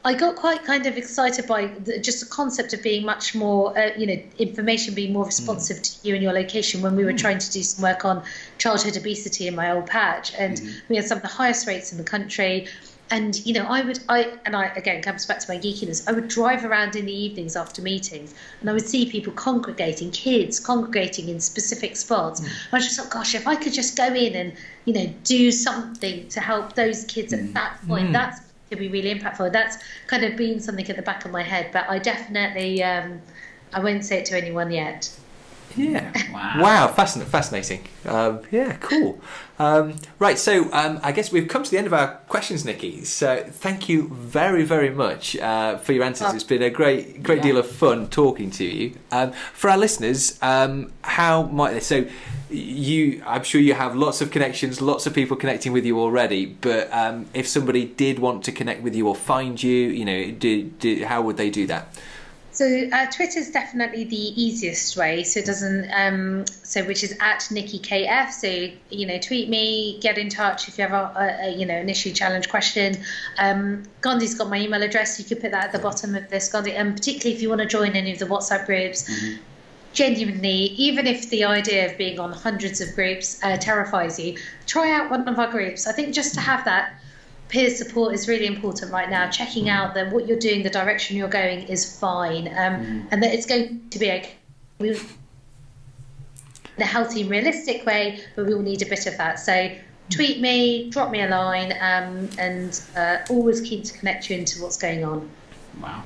I got quite kind of excited by just the concept of being much more, information being more responsive to you and your location when we were trying to do some work on childhood obesity in my old patch. And we had some of the highest rates in the country. And, again, comes back to my geekiness, I would drive around in the evenings after meetings and I would see people kids congregating in specific spots. I was just like, gosh, if I could just go in and, do something to help those kids at that point, that's could be really impactful. That's kind of been something at the back of my head, but I definitely, I won't say it to anyone yet. Yeah. Wow. Fascinating. Cool. Right. So I guess we've come to the end of our questions, Nikki. So thank you very, very much for your answers. It's been a great deal of fun talking to you. For our listeners, how might they? So I'm sure you have lots of connections, lots of people connecting with you already. But if somebody did want to connect with you or find you, how would they do that? So Twitter's definitely the easiest way. So it doesn't. Which is at Nikki KF. So tweet me, get in touch if you have an issue, challenge, question. Gandhi's got my email address. You could put that at the bottom of this, Gandhi. And particularly if you want to join any of the WhatsApp groups. Genuinely, even if the idea of being on hundreds of groups terrifies you, try out one of our groups. I think just to have that peer support is really important right now. Checking out that what you're doing, the direction you're going is fine, and that it's going to be okay. In a healthy, realistic way, but we will need a bit of that. So tweet me, drop me a line, and always keen to connect you into what's going on. Wow.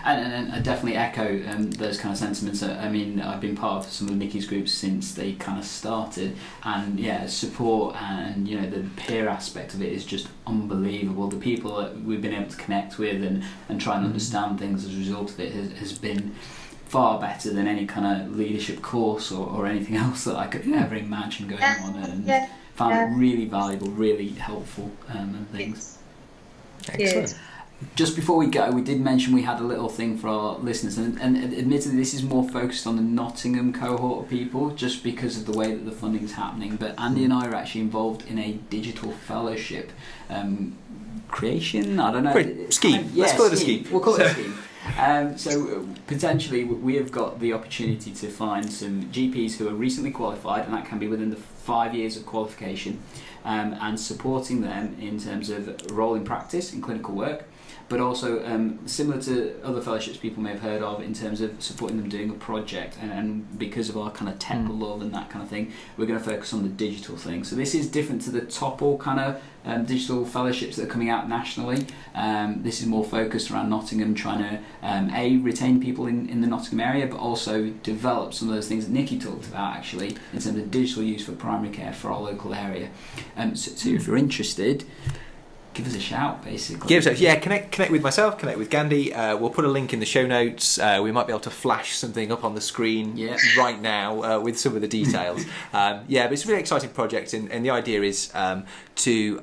And I definitely echo those kind of sentiments. I mean, I've been part of some of Nikki's groups since they kind of started, and support and the peer aspect of it is just unbelievable. The people that we've been able to connect with and try and understand things as a result of it has been far better than any kind of leadership course or anything else that I could ever imagine going on, and found it really valuable, really helpful, and things. Excellent. Just before we go, we did mention we had a little thing for our listeners, and admittedly this is more focused on the Nottingham cohort of people just because of the way that the funding is happening, but Andy and I are actually involved in a digital fellowship creation, I don't know, scheme. Let's call it a scheme. We'll call it a scheme. So potentially we have got the opportunity to find some GPs who are recently qualified, and that can be within the 5 years of qualification, and supporting them in terms of role in practice in clinical work, but also similar to other fellowships people may have heard of in terms of supporting them doing a project, and because of our kind of tech love and that kind of thing, we're going to focus on the digital thing. So this is different to the TOPL kind of digital fellowships that are coming out nationally. This is more focused around Nottingham, trying to retain people in the Nottingham area, but also develop some of those things that Nikki talked about actually in terms of digital use for primary care for our local area. So if you're interested, give us a shout, basically. Connect with myself, connect with Gandhi. We'll put a link in the show notes. We might be able to flash something up on the screen right now with some of the details. But it's a really exciting project, and the idea is to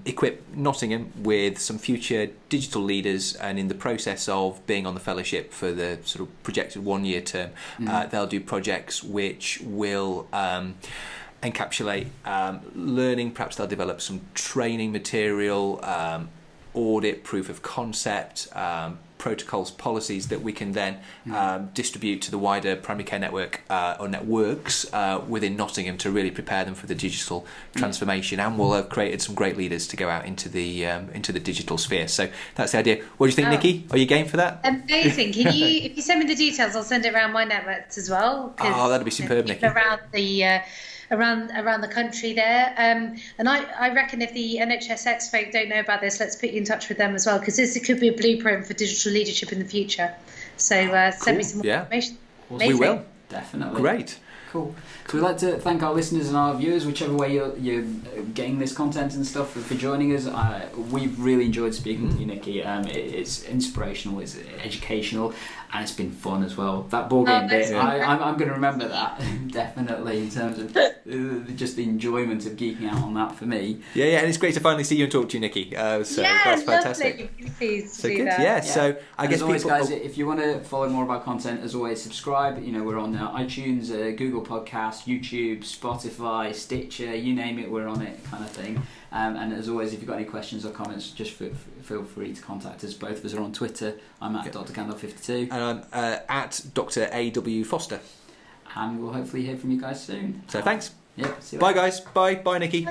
equip Nottingham with some future digital leaders, and in the process of being on the fellowship for the sort of projected 1 year term, they'll do projects which will encapsulate learning. Perhaps they'll develop some training material, audit, proof of concept, protocols, policies that we can then distribute to the wider primary care network or networks within Nottingham to really prepare them for the digital transformation. And we'll have created some great leaders to go out into the digital sphere. So that's the idea. What do you think, Nikki? Are you game for that? Amazing. Can you, if you send me the details, I'll send it around my networks as well. Oh, that'd be superb, Nikki. Around the country there, and I reckon if the NHSX folk don't know about this, let's put you in touch with them as well, because this could be a blueprint for digital leadership in the future. So send me some more information. Awesome. We will. Definitely. Great. Cool. So we'd like to thank our listeners and our viewers, whichever way you're getting this content and stuff, for joining us. We've really enjoyed speaking with you, Nikki. It's inspirational, it's educational, and it's been fun as well. That board game bit, I'm going to remember that, definitely, in terms of just the enjoyment of geeking out on that for me. Yeah, and it's great to finally see you and talk to you, Nikki. So that's fantastic. Please so do good. that. Yeah. So I guess as always, guys, if you want to follow more of our content, as always, subscribe. We're on iTunes, Google Podcasts, YouTube, Spotify, Stitcher, you name it, we're on it, kind of thing. And as always, if you've got any questions or comments, just feel free to contact us. Both of us are on Twitter. I'm at Dr. Gandalf52. And I'm at Dr. A.W. Foster. And we'll hopefully hear from you guys soon. So thanks. Yep. See you Bye, later. guys. Bye, Nikki.